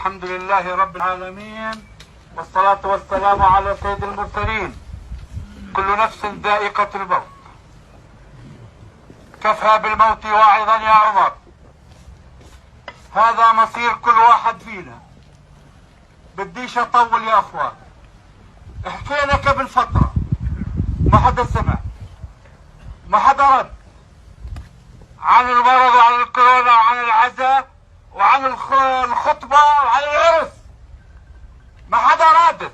الحمد لله رب العالمين، والصلاة والسلام على سيد المرسلين. كل نفس ذائقة الموت. كفى بالموت واعظا يا عمر، هذا مصير كل واحد فينا. بديش اطول يا اخوان، حكينا قبل فترة ما حدا سمع، ما حدا رد عن المرض وعن الكورونا وعن العزاء وعن الخطبة وعن العرس، ما حدا رادد.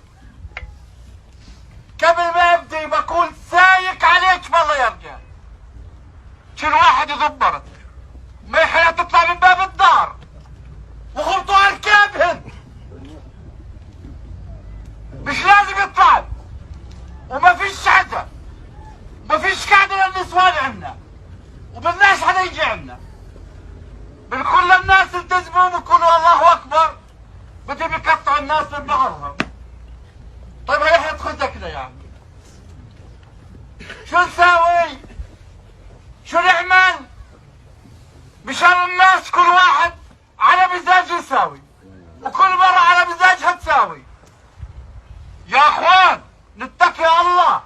قبل ما ابدي بقول سايق عليك والله يا رجال، كل واحد يضبرت ما يحيى تطلع من باب الدار وخبطوا اركابهن، مش لازم يطلع، وما فيش عزا، ما فيش قعده للنسوان عنا، وبدناش حدا يجي عنا. بنقول للناس التزموا وقولوا الله اكبر، بدهم يقطعوا الناس من بعضهم. طيب هي حتخذكنا يعني شو نساوي؟ شو نعمل؟ مشان الناس كل واحد على مزاج يساوي، وكل مرة على مزاجها تساوي. يا اخوان نتقي الله،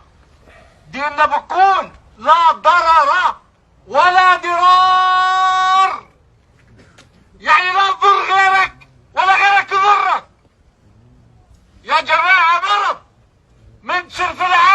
ديننا بقول لا ضرر ولا ضرار، يعني لا تضر غيرك ولا غيرك يضرك. يا جماعة مرض منتشر في العالم